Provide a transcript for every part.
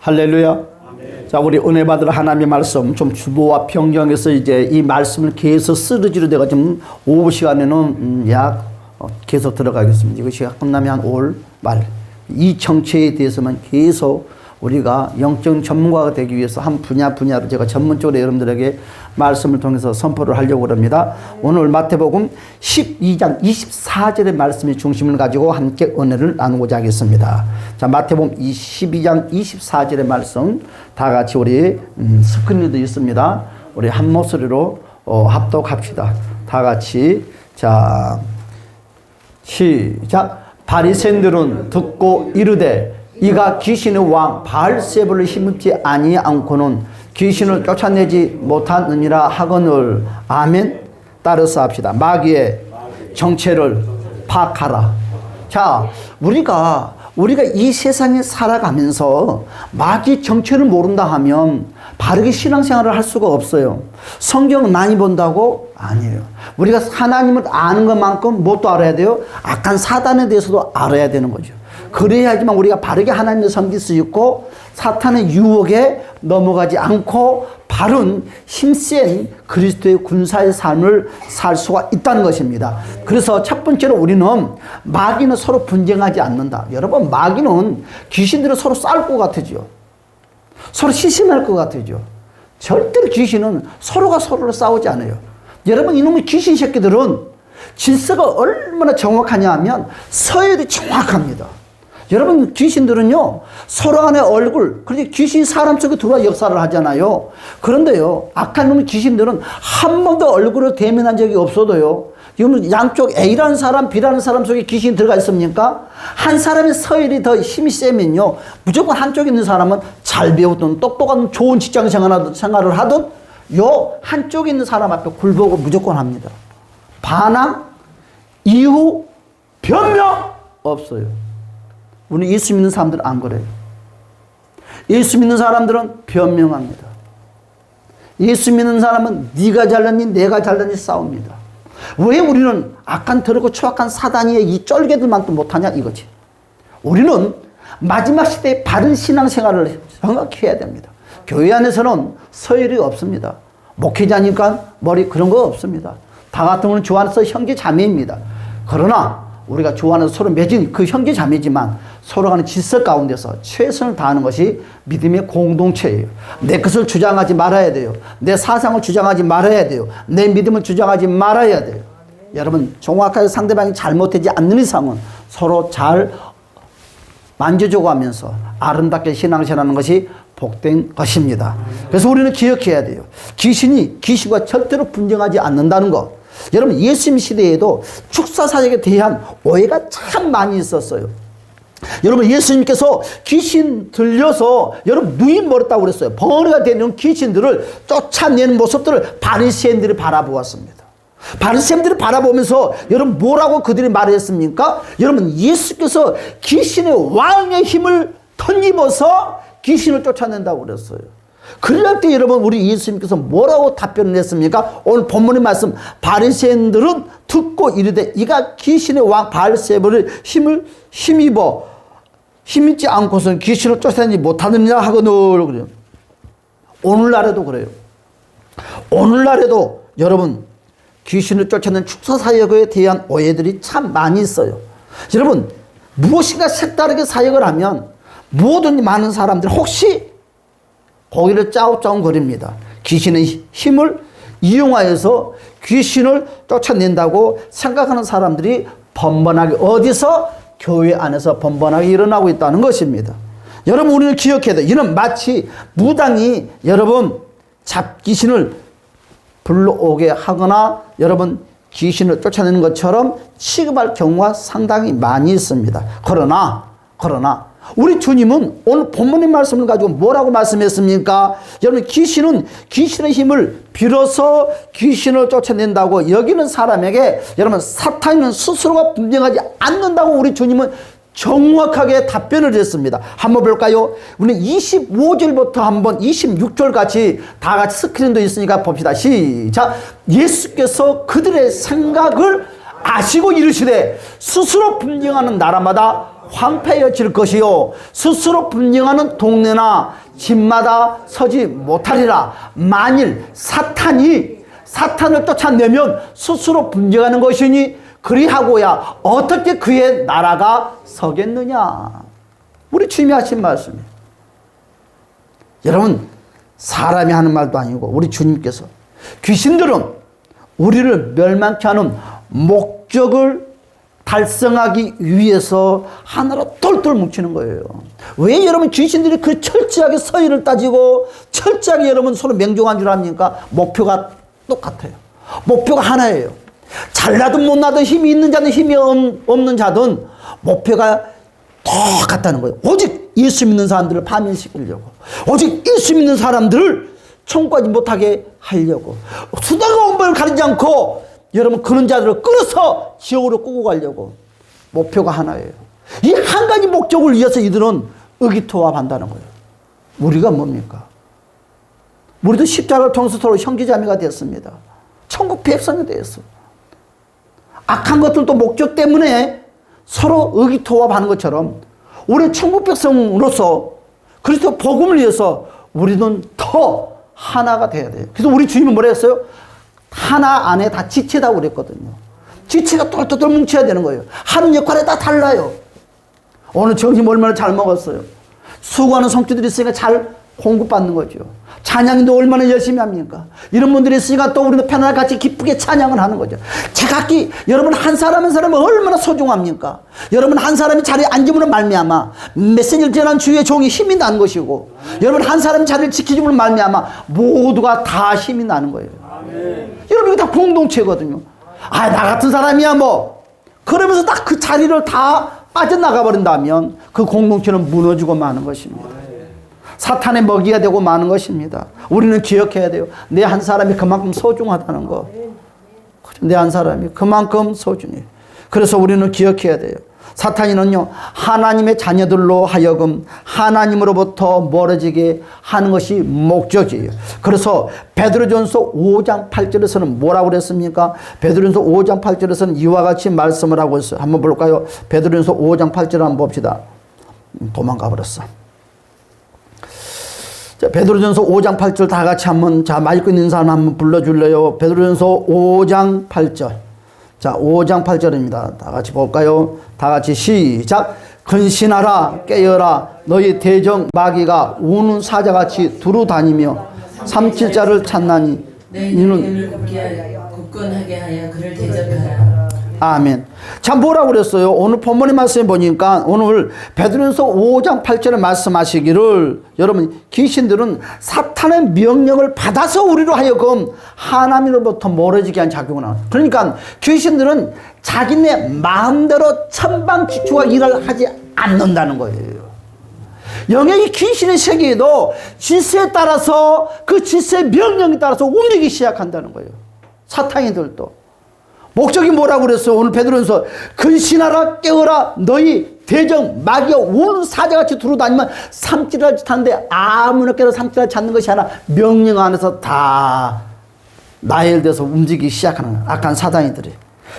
할렐루야. 자, 우리 은혜 받을 하나님의 말씀 좀 주보와 변경해서 이제 이 말씀을 계속 쓰러지로 내가 지금 오후 시간에는 약 계속 들어가겠습니다. 이것이 끝나면 한 올 말 이 정체에 대해서만 계속 우리가 영적 전문가가 되기 위해서 한 분야로 제가 전문적으로 여러분들에게 말씀을 통해서 선포를 하려고 합니다. 오늘 마태복음 12장 24절의 말씀의 중심을 가지고 함께 은혜를 나누고자 하겠습니다. 자, 마태복음 12장 24절의 말씀 다 같이 우리 스크린에도 있습니다. 우리 한 목소리로 합독합시다. 다 같이. 자, 시작. 바리새인들은 듣고 이르되 이가 귀신의 왕 바알세불을 힘입지 아니않고는 귀신을 쫓아내지 못하느니라 하거늘. 아멘. 따라서 합시다. 마귀의 정체를 파악하라. 자, 우리가 이 세상에 살아가면서 마귀 정체를 모른다 하면 바르게 신앙생활을 할 수가 없어요. 성경을 많이 본다고? 아니에요. 우리가 하나님을 아는 것만큼 뭣도 알아야 돼요? 악한 사단에 대해서도 알아야 되는 거죠. 그래야지만 우리가 바르게 하나님을 섬길 수 있고 사탄의 유혹에 넘어가지 않고 바른 힘센 그리스도의 군사의 삶을 살 수가 있다는 것입니다. 그래서 첫 번째로 우리는 마귀는 서로 분쟁하지 않는다. 여러분, 마귀는 귀신들은 서로 싸울 것 같으죠. 서로 시심할 것 같으죠. 절대로 귀신은 서로가 서로를 싸우지 않아요. 여러분, 이놈의 귀신 새끼들은 질서가 얼마나 정확하냐 하면 서열이 정확합니다. 여러분, 귀신들은요, 서로 간의 얼굴, 그렇게 귀신이 사람 속에 들어와 역사를 하잖아요. 그런데요, 악한 놈의 귀신들은 한 번도 얼굴을 대면한 적이 없어도요, 지금 양쪽 A라는 사람, B라는 사람 속에 귀신이 들어가 있습니까? 한 사람의 서열이 더 힘이 세면요, 무조건 한쪽에 있는 사람은 잘 배우든 똑똑한 좋은 직장 생활을 하든 요 한쪽에 있는 사람 앞에 굴복을 무조건 합니다. 반항, 이유, 변명 없어요. 우리 예수 믿는 사람들은 안 그래요. 예수 믿는 사람들은 변명합니다. 예수 믿는 사람은 네가 잘났니 내가 잘났니 싸웁니다. 왜 우리는 악한 더럽고 추악한 사단의 이 쫄개들만도 못하냐 이거지. 우리는 마지막 시대에 바른 신앙생활을 정확히 해야 됩니다. 교회 안에서는 서열이 없습니다. 목회자니까 머리 그런 거 없습니다. 다 같으면 주 안에서 형제 자매입니다. 그러나 우리가 주 안에서 서로 맺은 그 형제 자매지만 서로 간의 질서 가운데서 최선을 다하는 것이 믿음의 공동체예요. 내 것을 주장하지 말아야 돼요. 내 사상을 주장하지 말아야 돼요. 내 믿음을 주장하지 말아야 돼요. 여러분, 정확하게 상대방이 잘못되지 않는 이상은 서로 잘 만져주고 하면서 아름답게 신앙생활하는 것이 복된 것입니다. 그래서 우리는 기억해야 돼요. 귀신과 절대로 분쟁하지 않는다는 것. 여러분, 예수님 시대에도 축사사역에 대한 오해가 참 많이 있었어요. 여러분, 예수님께서 귀신 들려서 여러분 누임 멀었다고 그랬어요. 벙어리가 되는 귀신들을 쫓아내는 모습들을 바리새인들이 바라보았습니다. 바리새인들이 바라보면서 여러분 뭐라고 그들이 말했습니까? 여러분, 예수께서 귀신의 왕의 힘을 덧입어서 귀신을 쫓아낸다고 그랬어요. 그럴 때 여러분, 우리 예수님께서 뭐라고 답변을 했습니까? 오늘 본문의 말씀, 바리새인들은 듣고 이르되 이가 귀신의 왕 바알세불의 힘을 힘입지 않고서는 귀신을 쫓아내지 못하느냐 하거늘 그래요. 오늘날에도 그래요. 오늘날에도 여러분 귀신을 쫓아내는 축사사역에 대한 오해들이 참 많이 있어요. 여러분, 무엇인가 색다르게 사역을 하면 모든 많은 사람들이 혹시 고개를 짜웃짜웃거립니다. 귀신의 힘을 이용하여서 귀신을 쫓아낸다고 생각하는 사람들이 번번하게 어디서? 교회 안에서 번번하게 일어나고 있다는 것입니다. 여러분, 우리는 기억해야 돼요. 이는 마치 무당이 여러분 잡귀신을 불러오게 하거나 여러분 귀신을 쫓아내는 것처럼 취급할 경우가 상당히 많이 있습니다. 그러나 우리 주님은 오늘 본문의 말씀을 가지고 뭐라고 말씀했습니까? 여러분, 귀신은 귀신의 힘을 빌어서 귀신을 쫓아낸다고 여기는 사람에게 여러분 사탄은 스스로가 분쟁하지 않는다고 우리 주님은 정확하게 답변을 했습니다. 한번 볼까요? 우리 25절부터 한번 26절 같이 다 같이 스크린도 있으니까 봅시다. 시작. 예수께서 그들의 생각을 아시고 이르시되 스스로 분쟁하는 나라마다 황폐해질 것이요 스스로 분쟁하는 동네나 집마다 서지 못하리라. 만일 사탄을 쫓아내면 스스로 분쟁하는 것이니 그리하고야 어떻게 그의 나라가 서겠느냐. 우리 주님이 하신 말씀이에요. 여러분, 사람이 하는 말도 아니고 우리 주님께서 귀신들은 우리를 멸망케 하는 목적을 달성하기 위해서 하나로 똘똘 뭉치는 거예요. 왜 여러분 귀신들이 그 철저하게 서열을 따지고 철저하게 여러분 서로 맹종한 줄 압니까? 목표가 똑같아요. 목표가 하나예요. 잘나든 못나든 힘이 있는 자든 힘이 없는 자든 목표가 똑같다는 거예요. 오직 예수 믿는 사람들을 파멸시키려고, 오직 예수 믿는 사람들을 천국까지 못하게 하려고, 수단과 원벌을 가리지 않고 여러분 그런 자들을 끌어서 지옥으로 끌고 가려고. 목표가 하나예요. 이 한 가지 목적을 위해서 이들은 의기투합한다는 거예요. 우리가 뭡니까? 우리도 십자가를 통해서 서로 형제자매가 됐습니다. 천국 백성이 되었어. 악한 것들도 목적 때문에 서로 의기투합하는 것처럼 우리 천국 백성으로서 그리스도 복음을 위해서 우리는 더 하나가 돼야 돼요. 그래서 우리 주님은 뭐라 했어요? 하나 안에 다 지체다고 그랬거든요. 지체가 똘똘똘 뭉쳐야 되는 거예요. 하는 역할이 다 달라요. 오늘 점심 얼마나 잘 먹었어요. 수고하는 성도들이 있으니까 잘 공급받는 거죠. 찬양도 얼마나 열심히 합니까? 이런 분들이 있으니까 또 우리도 편안하게 같이 기쁘게 찬양을 하는 거죠. 제각기 여러분 한 사람 한 사람은 얼마나 소중합니까? 여러분 한 사람이 자리에 앉음으로 말미암아 메시지를 전한 주의 종이 힘이 나는 것이고, 여러분 한 사람이 자리를 지키줌으로 말미암아 모두가 다 힘이 나는 거예요. 아멘. 여러분 이거 다 공동체거든요. 아, 나 같은 사람이야 뭐 그러면서 딱 그 자리를 다 빠져나가 버린다면 그 공동체는 무너지고 마는 것입니다. 사탄의 먹이가 되고 마는 것입니다. 우리는 기억해야 돼요. 내 한 사람이 그만큼 소중하다는 거. 내 한 사람이 그만큼 소중해요. 그래서 우리는 기억해야 돼요. 사탄이는요, 하나님의 자녀들로 하여금 하나님으로부터 멀어지게 하는 것이 목적이에요. 그래서 베드로전서 5장 8절에서는 뭐라고 그랬습니까? 베드로전서 5장 8절에서는 이와 같이 말씀을 하고 있어요. 한번 볼까요? 베드로전서 5장 8절 한번 봅시다. 도망가 버렸어. 자, 베드로전서 5장 8절 다 같이 한번, 자, 마이크 있는 사람 한번 불러줄래요? 베드로전서 5장 8절. 자, 5장 8절입니다. 다 같이 볼까요? 다 같이 시작. 근신하라, 깨어라. 너희 대적 마귀가 우는 사자같이 두루 다니며 삼킬 자를 찾나니 너희는 굳건하게 하여 그를 대적하라. 아멘. 자, 뭐라고 그랬어요? 오늘 본문의 말씀에 보니까 오늘 베드로전서 5장 8절에 말씀하시기를, 여러분 귀신들은 사탄의 명령을 받아서 우리로 하여금 하나님으로부터 멀어지게 한 작용을 하는. 그러니까 귀신들은 자기네 마음대로 천방지축과 일을 하지 않는다는 거예요. 영역이 귀신의 세계에도 질서에 따라서 그 질서의 명령에 따라서 움직이기 시작한다는 거예요. 사탄이들도. 목적이 뭐라고 그랬어요? 오늘 베드로전서 근신하라, 깨어라. 너희 대적 마귀가 우는 사자같이 두루다니면 삼키라 짓하는데 아무나 깨라 삼키라 찾는 것이 아니라 명령 안에서 다 나열돼서 움직이기 시작하는 거예요. 악한 사단이들이.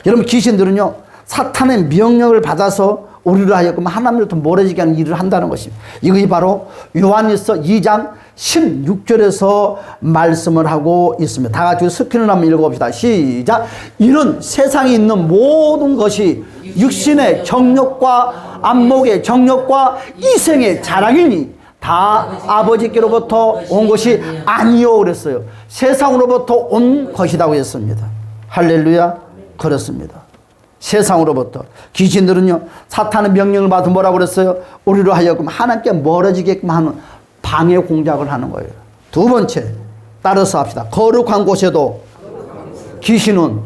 여러분 귀신들은요, 사탄의 명령을 받아서 우리를 하여금 하나님으로부터 멀어지게 하는 일을 한다는 것입니다. 이것이 바로 요한일서 2장 16절에서 말씀을 하고 있습니다. 다 같이 스크린을 한번 읽어봅시다. 시작. 이는 세상에 있는 모든 것이 육신의 정욕과 안목의 정욕과 이생의 자랑이니 다 아버지께로부터 온 것이 아니요 그랬어요. 세상으로부터 온 것이라고 했습니다. 할렐루야. 그렇습니다. 세상으로부터. 귀신들은요, 사탄의 명령을 받아 뭐라고 그랬어요? 우리로 하여금 하나님께 멀어지게끔 하는 방해 공작을 하는 거예요. 두 번째, 따라서 합시다. 거룩한 곳에도 귀신은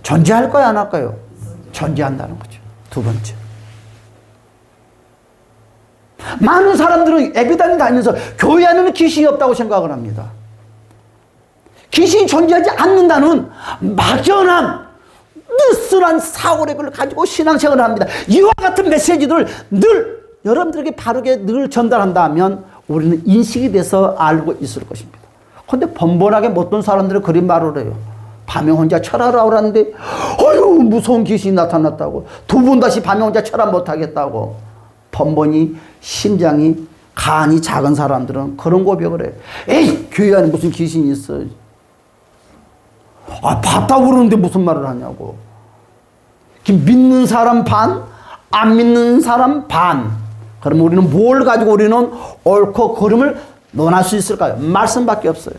존재할까요, 안 할까요? 존재한다는 거죠. 두 번째. 많은 사람들은 예배당에 다니면서 교회 안에는 귀신이 없다고 생각을 합니다. 귀신이 존재하지 않는다는 막연한 느슨한 사고력을 가지고 신앙생활을 합니다. 이와 같은 메시지들을 늘 여러분들에게 바르게 늘 전달한다면 우리는 인식이 돼서 알고 있을 것입니다. 그런데 번번하게 못된 사람들은 그런 말을 해요. 밤에 혼자 철하라고 그러는데 어휴 무서운 귀신이 나타났다고, 두 번 다시 밤에 혼자 철하 못하겠다고. 번번이 심장이 간이 작은 사람들은 그런 고백을 해. 에이, 교회 안에 무슨 귀신이 있어. 아, 봤다고 그러는데 무슨 말을 하냐고. 믿는 사람 반, 안 믿는 사람 반. 그럼 우리는 뭘 가지고 우리는 옳고 그름을 논할 수 있을까요? 말씀밖에 없어요.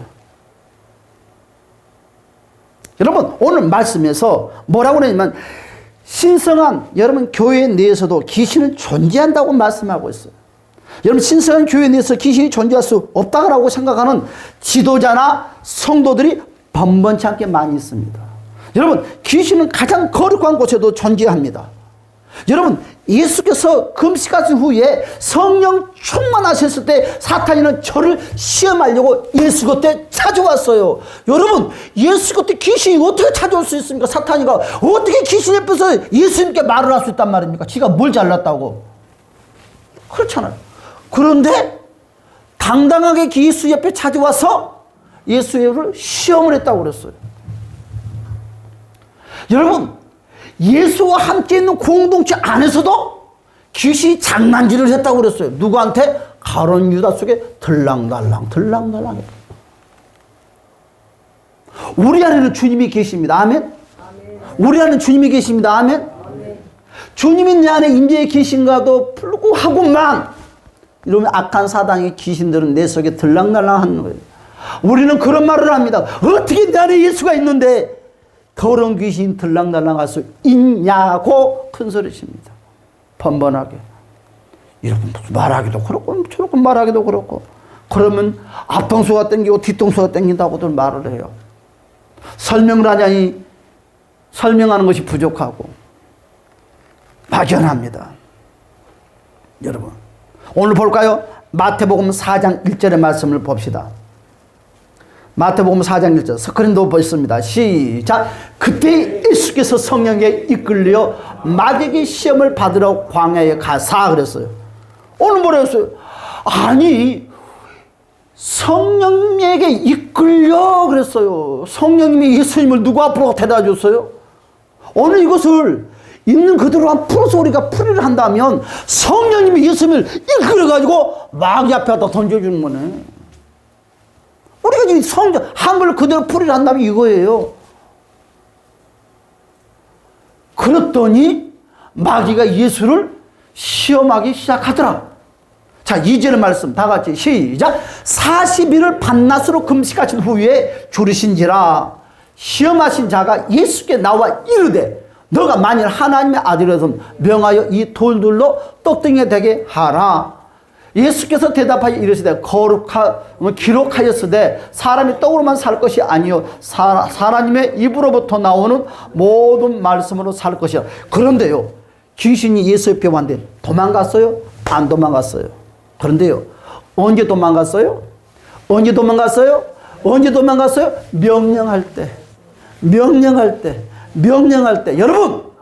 여러분, 오늘 말씀에서 뭐라고 그러냐면 신성한 여러분 교회 내에서도 귀신은 존재한다고 말씀하고 있어요. 여러분, 신성한 교회 내에서 귀신이 존재할 수 없다고 생각하는 지도자나 성도들이 번번치 않게 많이 있습니다. 여러분, 귀신은 가장 거룩한 곳에도 존재합니다. 여러분, 예수께서 금식하신 후에 성령 충만하셨을 때 사탄이는 저를 시험하려고 예수 곁에 찾아왔어요. 여러분, 예수 곁에 귀신이 어떻게 찾아올 수 있습니까? 사탄이가 어떻게 귀신 옆에서 예수님께 말을 할 수 있단 말입니까? 지가 뭘 잘났다고. 그렇잖아요. 그런데 당당하게 예수 옆에 찾아와서 예수를 시험을 했다고 그랬어요. 여러분, 예수와 함께 있는 공동체 안에서도 귀신이 장난질을 했다고 그랬어요. 누구한테? 가룟 유다 속에 들락날락 들락날락. 우리 안에는 주님이 계십니다. 아멘. 우리 안에는 주님이 계십니다. 아멘. 주님이 내 안에 임재해 계신가도 불구하고만 이러면 악한 사단의 귀신들은 내 속에 들락날락 하는 거예요. 우리는 그런 말을 합니다. 어떻게 내 안에 예수가 있는데 더러운 귀신 들락날락 할 수 있냐고 큰 소리 칩니다. 번번하게. 이렇게 말하기도 그렇고 저렇게 말하기도 그렇고. 그러면 앞통수가 땡기고 뒤통수가 땡긴다고들 말을 해요. 설명을 하자니 설명하는 것이 부족하고 막연합니다. 여러분, 오늘 볼까요? 마태복음 4장 1절의 말씀을 봅시다. 마태복음 4장 1절 스크린도 보겠습니다. 시작. 그때 예수께서 성령에 이끌려 마귀에게 시험을 받으러 광야에 가사 그랬어요. 오늘 뭐라 했어요? 아니, 성령에게 이끌려 그랬어요. 성령님이 예수님을 누구 앞으로 데려다 줬어요? 오늘 이것을 있는 그대로 한 풀어서 우리가 풀이를 한다면 성령님이 예수님을 이끌어가지고 마귀 앞에다 던져주는 거네. 우리가 지금 성경, 한글 그대로 풀이를 한다면 이거예요. 그랬더니 마귀가 예수를 시험하기 시작하더라. 자, 2절의 말씀 다 같이 시작. 40일을 밤낮으로 금식하신 후에 줄이신지라 시험하신 자가 예수께 나와 이르되 너가 만일 하나님의 아들이라면 명하여 이 돌들로 떡등에 되게 하라. 예수께서 대답하여 이르시되 기록하였으되 사람이 떡으로만 살 것이 아니요 하나님의 입으로부터 나오는 모든 말씀으로 살 것이야. 그런데요, 귀신이 예수 옆에 왔는데 도망갔어요? 안 도망갔어요. 그런데요, 언제 도망갔어요? 언제 도망갔어요? 언제 도망갔어요? 명령할 때. 여러분,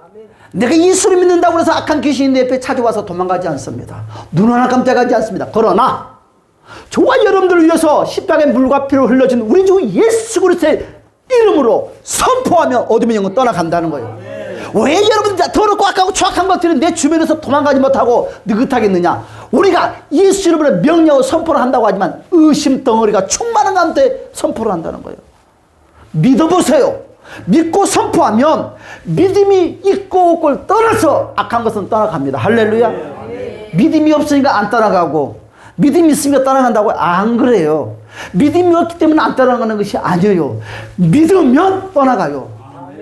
내가 예수를 믿는다고 해서 악한 귀신이 내 옆에 찾아와서 도망가지 않습니다. 눈 하나 깜짝하지 않습니다. 그러나 저와 여러분들을 위해서 십자가의 물과 피로 흘려진 우리 주 예수 그리스도의 이름으로 선포하며 어둠의 영은 떠나간다는 거예요. 왜 여러분들 더럽고 악하고 추악한 것들은 내 주변에서 도망가지 못하고 느긋하겠느냐? 우리가 예수 이름으로 명령하고 선포를 한다고 하지만 의심 덩어리가 충만한 가운데 선포를 한다는 거예요. 믿어보세요. 믿고 선포하면 믿음이 있고 없고를 떠나서 악한 것은 떠나갑니다. 할렐루야. 믿음이 없으니까 안 떠나가고 믿음이 있으니까 떠나간다고 안 그래요. 믿음이 없기 때문에 안 떠나가는 것이 아니에요. 믿으면 떠나가요.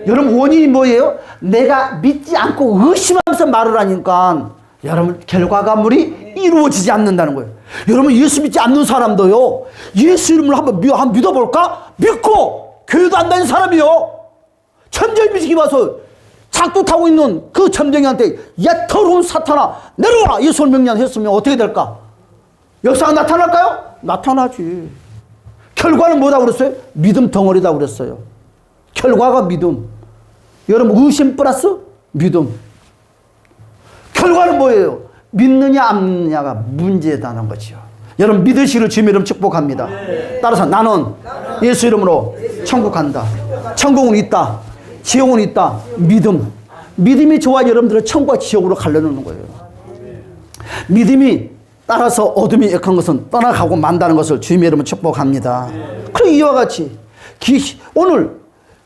여러분, 원인이 뭐예요? 내가 믿지 않고 의심하면서 말을 하니까 여러분 결과가물이 이루어지지 않는다는 거예요. 여러분, 예수 믿지 않는 사람도요, 예수 이름을 한번 믿어볼까? 믿고 교회도 안 다니는 사람이요, 천정미식이 와서 작두 타고 있는 그 점쟁이한테 야 더러운 사탄아 내려와 예수를 명령했으면 어떻게 될까? 역사가 나타날까요? 나타나지. 결과는 뭐다 그랬어요? 믿음 덩어리다 그랬어요. 결과가 믿음. 여러분, 의심 플러스 믿음. 결과는 뭐예요? 믿느냐 안 믿느냐가 문제다는 거죠. 여러분, 믿으시기를 주님의 이름 축복합니다. 따라서 나는 예수 이름으로 천국 간다. 천국은 있다. 지옥은 있다. 믿음. 믿음이 좋아 여러분들은 천국과 지옥으로 가려는 거예요. 믿음이 따라서 어둠이 약한 것은 떠나가고 만다는 것을 주님의 이름으로 축복합니다. 그리고 이와 같이 오늘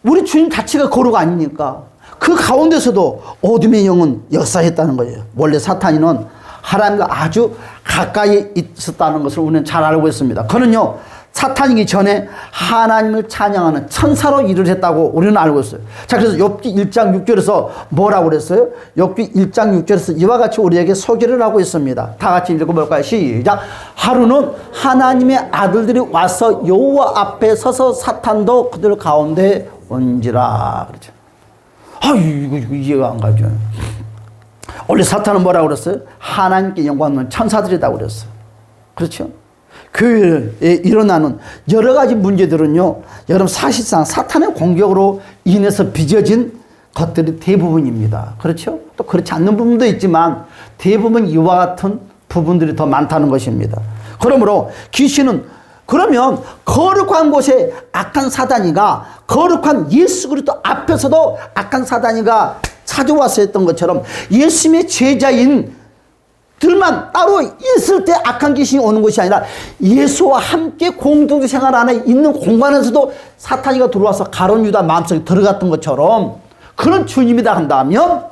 우리 주님 자체가 거룩 아닙니까? 그 가운데서도 어둠의 영은 역사했다는 거예요. 원래 사탄이는 하나님과 아주 가까이 있었다는 것을 우리는 잘 알고 있습니다. 그는요, 사탄이기 전에 하나님을 찬양하는 천사로 일을 했다고 우리는 알고 있어요. 자, 그래서 욥기 1장 6절에서 뭐라고 그랬어요? 욥기 1장 6절에서 이와 같이 우리에게 소개를 하고 있습니다. 다 같이 읽어볼까요? 시작. 하루는 하나님의 아들들이 와서 여호와 앞에 서서 사탄도 그들 가운데 온지라. 그렇죠. 이거 이해가 안 가죠. 원래 사탄은 뭐라고 그랬어요? 하나님께 영광을 천사들이라고 그랬어요. 그렇죠? 교회에 일어나는 여러 가지 문제들은요, 여러분 사실상 사탄의 공격으로 인해서 빚어진 것들이 대부분입니다. 그렇죠? 또 그렇지 않는 부분도 있지만 대부분 이와 같은 부분들이 더 많다는 것입니다. 그러므로 귀신은 그러면 거룩한 곳에 악한 사단이가 거룩한 예수 그리스도 앞에서도 악한 사단이가 찾아와서 했던 것처럼 예수님의 제자인 들만 따로 있을 때 악한 귀신이 오는 것이 아니라 예수와 함께 공동생활 안에 있는 공간에서도 사탄이가 들어와서 가룟 유다 마음속에 들어갔던 것처럼 그런 주님이다 한다면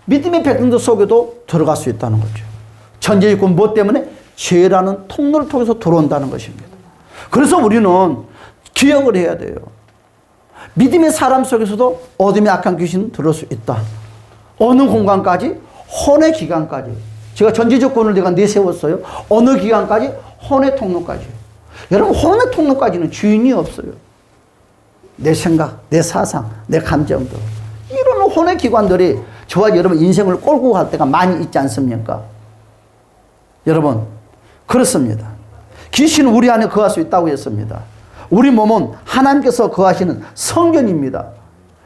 믿음의 백성들 속에도 들어갈 수 있다는 거죠. 천재일꾼 무엇 때문에? 죄라는 통로를 통해서 들어온다는 것입니다. 그래서 우리는 기억을 해야 돼요. 믿음의 사람 속에서도 어둠의 악한 귀신은 들어올 수 있다. 어느 공간까지? 혼의 기간까지. 제가 전지조건을 내가 내세웠어요. 어느 기간까지? 혼의 통로까지. 여러분, 혼의 통로까지는 주인이 없어요. 내 생각, 내 사상, 내 감정들. 이런 혼의 기관들이 저와 여러분 인생을 끌고 갈 때가 많이 있지 않습니까? 여러분, 그렇습니다. 귀신은 우리 안에 거할 수 있다고 했습니다. 우리 몸은 하나님께서 거하시는 성전입니다.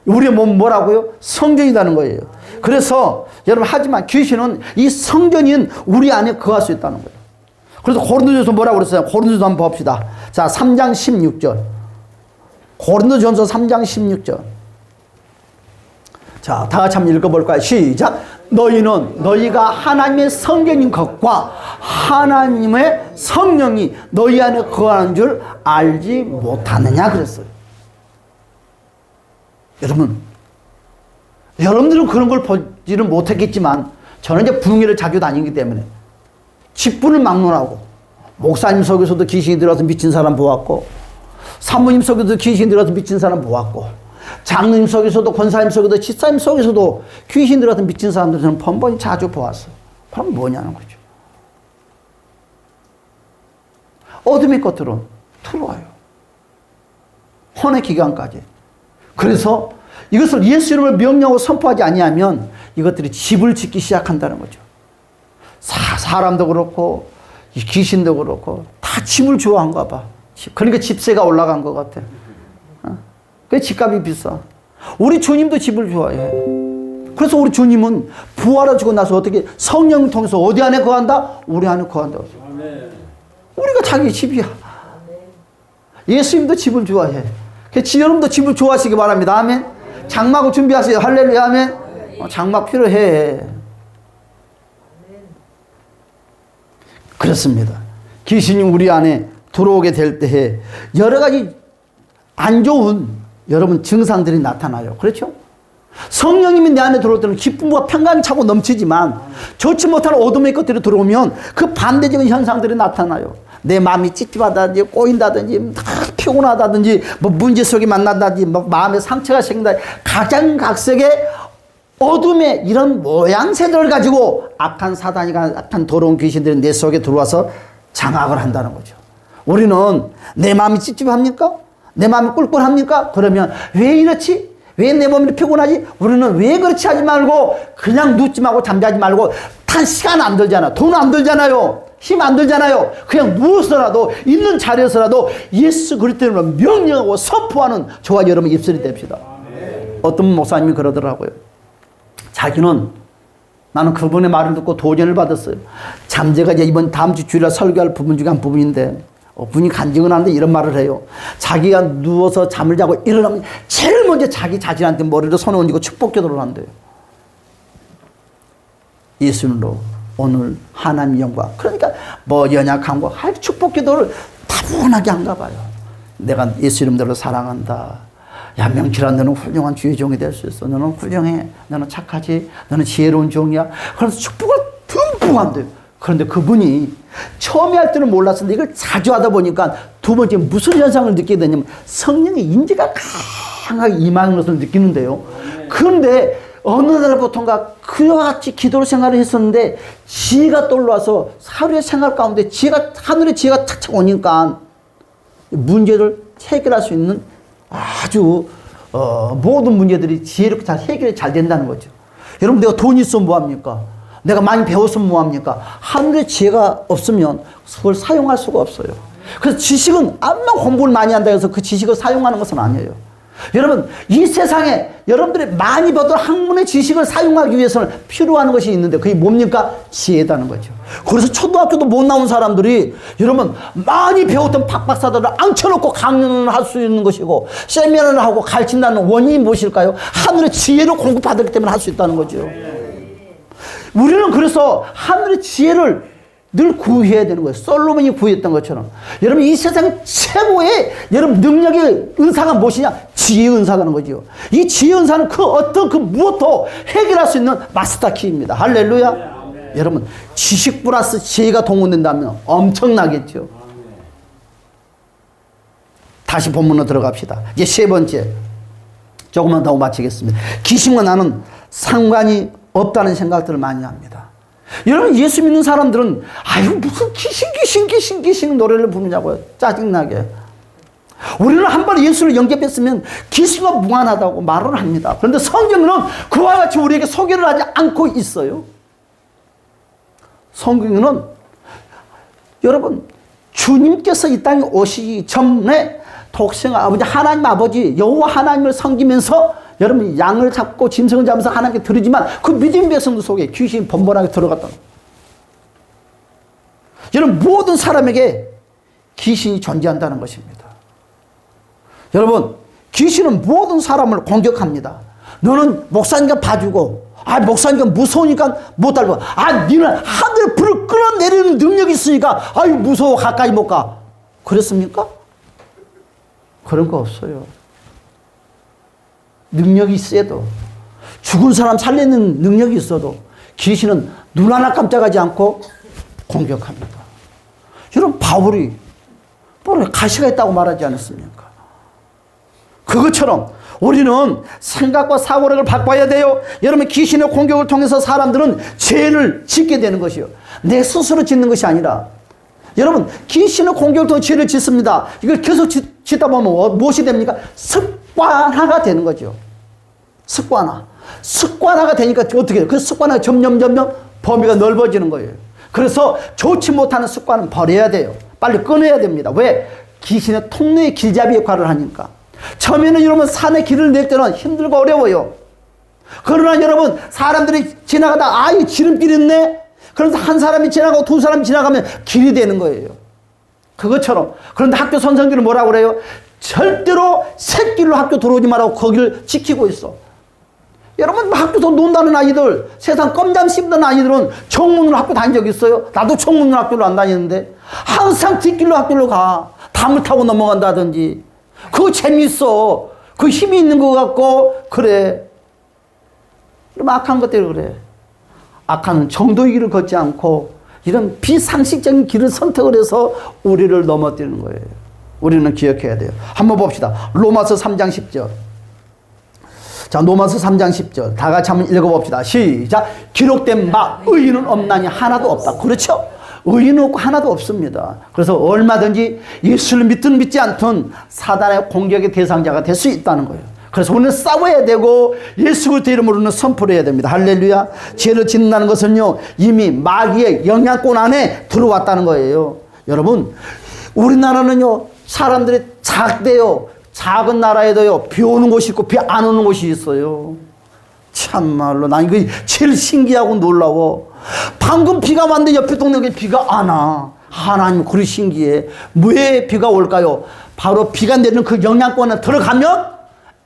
우리의 몸은 뭐라고요? 성전이라는 거예요. 그래서 여러분, 하지만 귀신은 이 성전인 우리 안에 거할 수 있다는 거예요. 그래서 고린도전서 뭐라고 그랬어요? 고린도전서 한번 봅시다. 자, 3장 16절. 고린도전서 3장 16절. 자, 다 같이 한번 읽어볼까요? 시작. 너희가 하나님의 성전인 것과 하나님의 성령이 너희 안에 거하는 줄 알지 못하느냐 그랬어요. 여러분들은 그런 걸 보지는 못했겠지만 저는 이제 부흥회를 자주 다니기 때문에 직분을 막론하고 목사님 속에서도 귀신이 들어서 미친 사람 보았고 사모님 속에서도 귀신이 들어서 미친 사람 보았고 장로님 속에서도 권사님 속에서도 집사님 속에서도 귀신 들어서 미친 사람들 저는 번번이 자주 보았어요. 그럼 뭐냐는 거죠. 어둠의 것들은 들어와요. 혼의 기간까지. 그래서 이것을 예수 이름을 명령하고 선포하지 아니하면 이것들이 집을 짓기 시작한다는 거죠. 사람도 그렇고 귀신도 그렇고 다 집을 좋아한가 봐. 그러니까 집세가 올라간 것 같아. 그 집값이 비싸. 우리 주님도 집을 좋아해. 그래서 우리 주님은 부활하시고 나서 어떻게 성령을 통해서 어디 안에 거한다? 우리 안에 거한다. 우리가 자기 집이야. 예수님도 집을 좋아해. 여러분도 집을 좋아하시기 바랍니다. 아멘. 장막을 준비하세요. 할렐루야. 아멘. 장막 필요해. 그렇습니다. 귀신이 우리 안에 들어오게 될 때에 여러 가지 안 좋은 여러분 증상들이 나타나요. 그렇죠? 성령님이 내 안에 들어올 때는 기쁨과 평강이 차고 넘치지만 좋지 못한 어둠의 것들이 들어오면 그 반대적인 현상들이 나타나요. 내 마음이 찝찝하다든지 꼬인다든지 피곤하다든지 뭐 문제 속에 만난다든지 뭐 마음에 상처가 생긴다. 가장 각색의 어둠의 이런 모양새들을 가지고 악한 사단이가 악한 더러운 귀신들이 내 속에 들어와서 장악을 한다는 거죠. 우리는 내 마음이 찝찝합니까? 내 마음이 꿀꿀합니까? 그러면 왜 이렇지? 왜 내 몸이 피곤하지? 우리는 왜 그렇지 하지 말고 그냥 눕지 말고 잠자지 말고 단 시간 안 들잖아. 돈 안 들잖아요. 힘 안 들잖아요. 그냥 누워서라도 있는 자리에서라도 예수 그리스도를 명령하고 선포하는 저와 여러분 입술이 됩시다. 어떤 목사님이 그러더라고요. 자기는 나는 그분의 말을 듣고 도전을 받았어요. 잠재가 이제 이번 다음 주 주일날 설교할 부분 중에 한 부분인데 분이 간증은 하는데 이런 말을 해요. 자기가 누워서 잠을 자고 일어나면 제일 먼저 자기 자신한테 머리를 손을 얹고 축복 기도를 한대요. 예수님으로 오늘 하나님 영광. 그러니까 뭐 연약한 거 축복 기도를 다분하게 한가 봐요. 내가 예수 이름대로 사랑한다. 야, 명철아, 너는 훌륭한 주의 종이 될 수 있어. 너는 훌륭해. 너는 착하지. 너는 지혜로운 종이야. 그래서 축복을 듬뿍 한대요. 그런데 그분이 처음에 할 때는 몰랐었는데 이걸 자주 하다 보니까 두 번째 무슨 현상을 느끼게 되냐면 성령의 인재가 강하게 임하는 것을 느끼는데요. 그런데 어느 날부터인가 그와 같이 기도로 생활을 했었는데 지혜가 떠올라서 하루의 생활 가운데 하늘의 지혜가 착착 오니까 문제를 해결할 수 있는 아주 모든 문제들이 지혜롭게 잘 해결이 잘 된다는 거죠. 여러분, 내가 돈이 있으면 뭐합니까? 내가 많이 배웠으면 뭐합니까? 하늘의 지혜가 없으면 그걸 사용할 수가 없어요. 그래서 지식은 암만 공부를 많이 한다 해서 그 지식을 사용하는 것은 아니에요. 여러분, 이 세상에 여러분들이 많이 받은 학문의 지식을 사용하기 위해서는 필요한 것이 있는데 그게 뭡니까? 지혜다는 거죠. 그래서 초등학교도 못 나온 사람들이 여러분 많이 배웠던 박박사들을 앉혀놓고 강연을 할 수 있는 것이고 세미나를 하고 가르친다는 원인이 무엇일까요? 하늘의 지혜를 공급받았기 때문에 할 수 있다는 거죠. 우리는 그래서 하늘의 지혜를 늘 구해야 되는 거예요. 솔로몬이 구했던 것처럼. 여러분, 이 세상 최고의 여러분 능력의 은사가 무엇이냐? 지혜 은사라는 거죠. 이 지혜 은사는 그 어떤 그 무엇도 해결할 수 있는 마스터 키입니다. 할렐루야. 여러분, 지식 플러스 지혜가 동원된다면 엄청나겠죠. 다시 본문으로 들어갑시다. 이제 세 번째. 조금만 더 마치겠습니다. 귀신과 나는 상관이 없다는 생각들을 많이 합니다. 여러분, 예수 믿는 사람들은 아유 무슨 귀신 노래를 부르냐고요. 짜증나게. 우리는 한 번 예수를 영접했으면 귀신과 무관하다고 말을 합니다. 그런데 성경은 그와 같이 우리에게 소개를 하지 않고 있어요. 성경은 여러분 주님께서 이 땅에 오시기 전에 독생 아버지 하나님 아버지 여호와 하나님을 섬기면서 여러분 양을 잡고 짐승을 잡으면서 하나님께 드리지만 그 믿음 백성들 속에 귀신이 번번하게 들어갔다. 여러분 모든 사람에게 귀신이 존재한다는 것입니다. 여러분 귀신은 모든 사람을 공격합니다. 너는 목사니까 봐주고 목사니까 무서우니까 못 달고 니는 하늘 불을 끌어내리는 능력이 있으니까 무서워 가까이 못 가. 그렇습니까? 그런 거 없어요. 능력이 있어도 죽은 사람 살리는 능력이 있어도 귀신은 눈 하나 깜짝하지 않고 공격합니다. 여러분 바울이 가시가 있다고 말하지 않았습니까? 그것처럼 우리는 생각과 사고력을 바꿔야 돼요. 여러분 귀신의 공격을 통해서 사람들은 죄를 짓게 되는 것이요. 내 스스로 짓는 것이 아니라 여러분 귀신의 공격을 통해 죄를 짓습니다. 이걸 계속 짓다 보면 무엇이 됩니까? 습관화가 되는 거죠. 습관화가 되니까 어떻게 해요? 그 습관화가 점점 범위가 넓어지는 거예요. 그래서 좋지 못하는 습관은 버려야 돼요. 빨리 끊어야 됩니다. 왜? 귀신의 통로의 길잡이 역할을 하니까. 처음에는 여러분 산에 길을 낼 때는 힘들고 어려워요. 그러나 여러분 사람들이 지나가다 이 지름길 있네? 그래서 한 사람이 지나가고 두 사람이 지나가면 길이 되는 거예요. 그것처럼. 그런데 학교 선생들은 뭐라고 그래요? 절대로 새길로 학교 들어오지 말라고 거기를 지키고 있어. 여러분 학교에서 논다는 아이들, 세상 껌잠 씹는 아이들은 정문으로 학교 다닌 적 있어요? 나도 정문으로 학교를 안 다니는데 항상 뒷길로 학교를 가. 담을 타고 넘어간다든지. 그거 재밌어. 그 힘이 있는 것 같고 그래. 그럼 악한 것들이 그래. 악한 정도의 길을 걷지 않고 이런 비상식적인 길을 선택을 해서 우리를 넘어뜨리는 거예요. 우리는 기억해야 돼요. 한번 봅시다. 로마서 3장 10절. 자, 로마서 3장 10절. 다 같이 한번 읽어봅시다. 시작. 기록된 바 의인은 없나니 하나도 없다. 그렇죠? 의인은 없고 하나도 없습니다. 그래서 얼마든지 예수를 믿든 믿지 않든 사단의 공격의 대상자가 될 수 있다는 거예요. 그래서 우리는 싸워야 되고 예수 그리스도의 이름으로는 선포를 해야 됩니다. 할렐루야. 죄를 짓는다는 것은요 이미 마귀의 영향권 안에 들어왔다는 거예요. 여러분 우리나라는요 사람들이 작대요. 작은 나라에도요 비 오는 곳이 있고 비 안 오는 곳이 있어요. 참말로 난 이거 제일 신기하고 놀라워. 방금 비가 왔는데 옆에 동네에 비가 안 와. 하나님 그리 신기해. 왜 비가 올까요? 바로 비가 내리는 그 영향권에 들어가면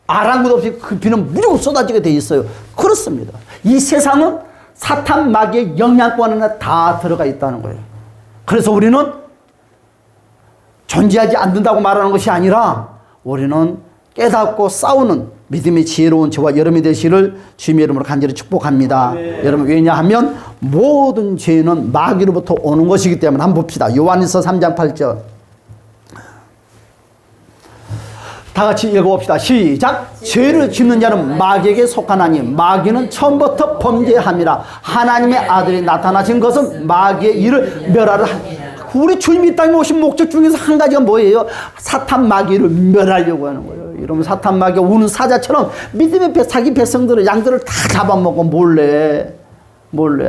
아랑곳 없이 그 비는 무조건 쏟아지게 돼 있어요. 그렇습니다. 이 세상은 사탄 마귀의 영향권 안에 다 들어가 있다는 거예요. 그래서 우리는 존재하지 않는다고 말하는 것이 아니라 우리는 깨닫고 싸우는 믿음의 지혜로운 저와 여러분이 되시기를 주님의 이름으로 간절히 축복합니다. 여러분, 왜냐하면 모든 죄는 마귀로부터 오는 것이기 때문에 한번 봅시다. 요한일서 3장 8절. 다 같이 읽어봅시다. 시작. 죄를 짓는 자는 마귀에게 속하나니 마귀는 처음부터 범죄함이라. 하나님의 아들이 나타나신 것은 마귀의 일을 멸하려 함이라. 우리 주님이 이 땅에 오신 목적 중에서 한 가지가 뭐예요? 사탄 마귀를 멸하려고 하는 거예요. 이러면 사탄 마귀가 우는 사자처럼 믿음의 자기 백성들을, 양들을 다 잡아먹고 몰래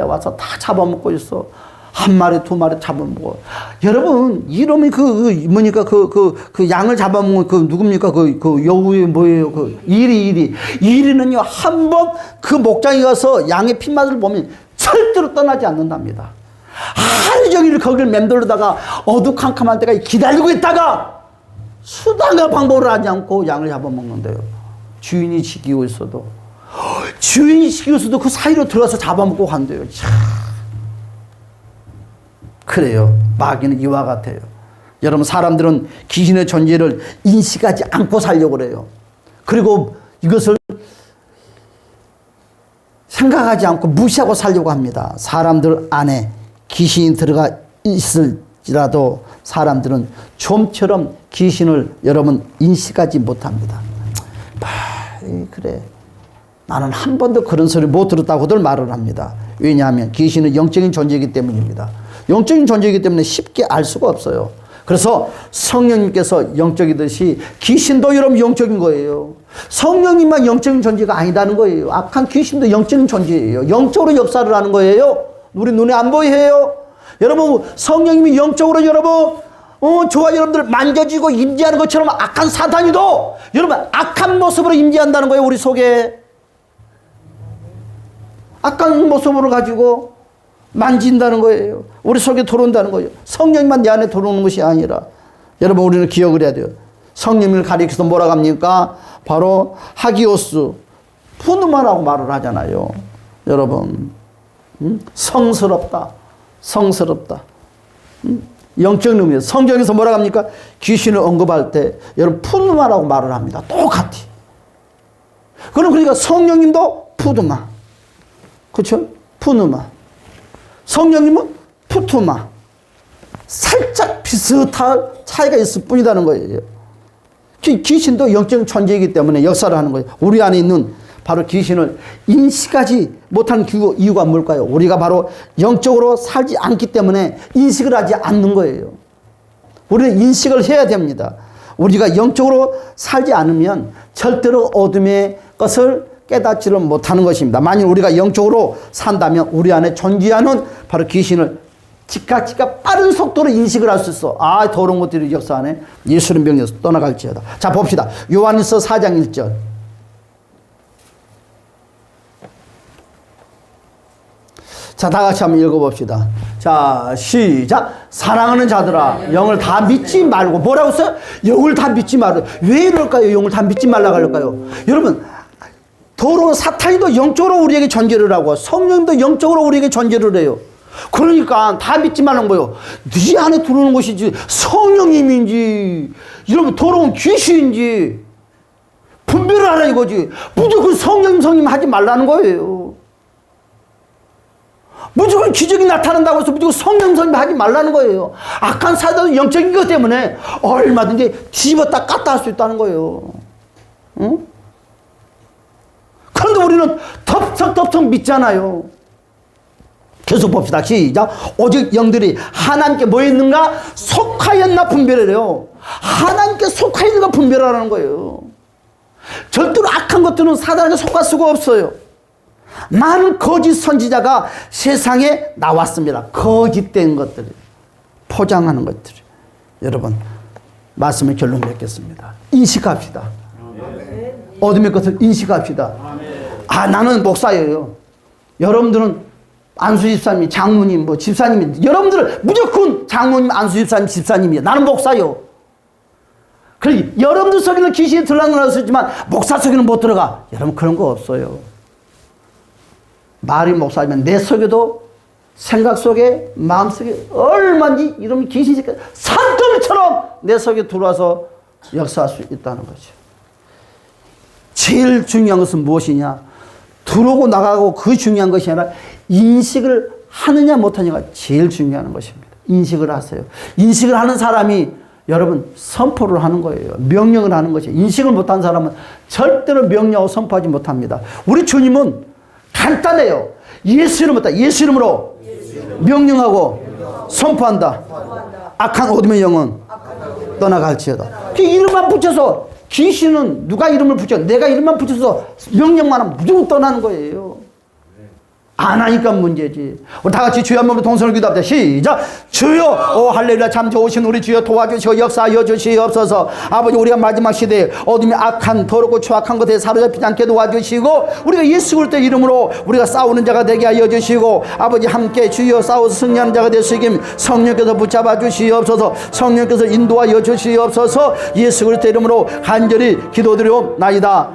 와서 다 잡아먹고 있어. 한 마리, 두 마리 잡아먹어. 여러분, 이놈이 그 양을 잡아먹은 그 누굽니까? 그 여우의 뭐예요? 그 이리는요, 한 번 그 목장에 가서 양의 핏맛을 보면 절대로 떠나지 않는답니다. 하루 종일 거기를 맴돌다가 어두컴컴한 때까지 기다리고 있다가 수단과 방법을 하지 않고 양을 잡아먹는데요. 주인이 지키고 있어도 그 사이로 들어가서 잡아먹고 간대요. 참. 그래요. 마귀는 이와 같아요. 여러분, 사람들은 귀신의 존재를 인식하지 않고 살려고 그래요. 그리고 이것을 생각하지 않고 무시하고 살려고 합니다. 사람들 안에 귀신이 들어가 있을지라도 사람들은 좀처럼 귀신을 여러분 인식하지 못합니다. 그래, 나는 한 번도 그런 소리 못 들었다고들 말을 합니다. 왜냐하면 귀신은 영적인 존재이기 때문입니다. 영적인 존재이기 때문에 쉽게 알 수가 없어요. 그래서 성령님께서 영적이듯이 귀신도 여러분 영적인 거예요. 성령님만 영적인 존재가 아니다는 거예요. 악한 귀신도 영적인 존재예요. 영적으로 역사를 하는 거예요. 우리 눈에 안 보여요. 여러분, 성령님이 영적으로 여러분 저와 여러분들 만져지고 임재하는 것처럼 악한 사탄이도 여러분 악한 모습으로 임재한다는 거예요. 우리 속에 악한 모습으로 가지고 만진다는 거예요. 우리 속에 들어온다는 거예요. 성령님만 내 안에 들어오는 것이 아니라 여러분, 우리는 기억을 해야 돼요. 성령님을 가리켜서 뭐라고 합니까? 바로 하기오스, 푸누마라고 말을 하잖아요. 여러분, 성스럽다. 영적 의미에서 성경에서 뭐라고 합니까? 귀신을 언급할 때 여러분 푸누마라고 말을 합니다. 똑같이. 그러니까 성령님도 푸누마, 그렇죠? 푸누마. 성령님은 푸투마. 살짝 비슷한 차이가 있을 뿐이라는 거예요. 귀신도 영적 존재이기 때문에 역사를 하는 거예요. 우리 안에 있는 바로 귀신을 인식하지 못하는 이유가 뭘까요? 우리가 바로 영적으로 살지 않기 때문에 인식을 하지 않는 거예요. 우리는 인식을 해야 됩니다. 우리가 영적으로 살지 않으면 절대로 어둠의 것을 깨닫지를 못하는 것입니다. 만일 우리가 영적으로 산다면 우리 안에 존재하는 바로 귀신을 즉각 빠른 속도로 인식을 할 수 있어. 아, 더러운 것들이 역사하네. 예수는 병에서 떠나갈지어다. 자, 봅시다. 요한일서 4장 1절. 자, 다 같이 한번 읽어봅시다. 자, 시작. 사랑하는 자들아, 영을 다 믿지 말고. 뭐라고 써요? 영을 다 믿지 말고. 왜 이럴까요? 영을 다 믿지 말라고 할까요? 여러분, 더러운 사탄이도 영적으로 우리에게 존재를 하고 성령도 영적으로 우리에게 존재를 해요. 그러니까 다 믿지 말라는 거예요. 네 안에 들어오는 것이지 성령님인지 이러면 더러운 귀신인지 분별을 하라 이거지. 무조건 성령 하지 말라는 거예요. 무조건 기적이 나타난다고 해서 무조건 성령 하지 말라는 거예요. 악한 사단은 영적인 것 때문에 얼마든지 뒤집었다 깠다 할 수 있다는 거예요. 응? 그런데 우리는 덥석 믿잖아요. 계속 봅시다. 시작. 오직 영들이 하나님께 뭐 있는가? 속하였나 분별을 해요. 하나님께 속하였는가 분별하라는 거예요. 절대로 악한 것들은 사단에게 속할 수가 없어요. 많은 거짓 선지자가 세상에 나왔습니다. 거짓된 것들이, 포장하는 것들이. 여러분, 말씀의 결론 맺겠습니다. 인식합시다. 어둠의 것을 인식합시다. 아, 나는 목사예요. 여러분들은 안수 집사님, 장모님, 뭐 집사님이, 여러분들은 무조건 장모님, 안수 집사님, 집사님이에요. 나는 목사요. 그래, 여러분들 속에는 귀신이 들어가는 수 있지만 목사 속에는 못 들어가. 여러분, 그런 거 없어요. 말이 목사면 내 속에도 생각 속에 마음 속에 얼마니 이런 귀신이 산더미처럼 내 속에 들어와서 역사할 수 있다는 거죠. 제일 중요한 것은 무엇이냐? 들어오고 나가고 그 중요한 것이 아니라 인식을 하느냐 못하느냐가 제일 중요한 것입니다. 인식을 하세요. 인식을 하는 사람이 여러분 선포를 하는 거예요. 명령을 하는 것이에요. 인식을 못한 사람은 절대로 명령하고 선포하지 못합니다. 우리 주님은 간단해요. 예수 이름부터 예수 이름으로 명령하고 선포한다. 악한 어둠의 영은 떠나갈지어다. 그 이름만 붙여서 귀신은 누가 이름을 붙여? 내가 이름만 붙여서 명령만 하면 무조건 떠나는 거예요. 안 하니까 문제지. 우리 다 같이 주여 한 번으로 동선을 기도합니다. 시작. 주여, 오 할렐루야, 참 좋으신 우리 주여 도와주시고 역사하여 주시옵소서. 아버지, 우리가 마지막 시대에 어둠이 악한 더럽고 추악한 것에 사로잡히지 않게 도와주시고 우리가 예수 그리스도의 이름으로 우리가 싸우는 자가 되게 하여 주시고 아버지 함께 주여 싸워서 승리하는 자가 될 수 있게 성령께서 붙잡아 주시옵소서. 성령께서 인도하여 주시옵소서. 예수 그리스도의 이름으로 간절히 기도드리옵나이다.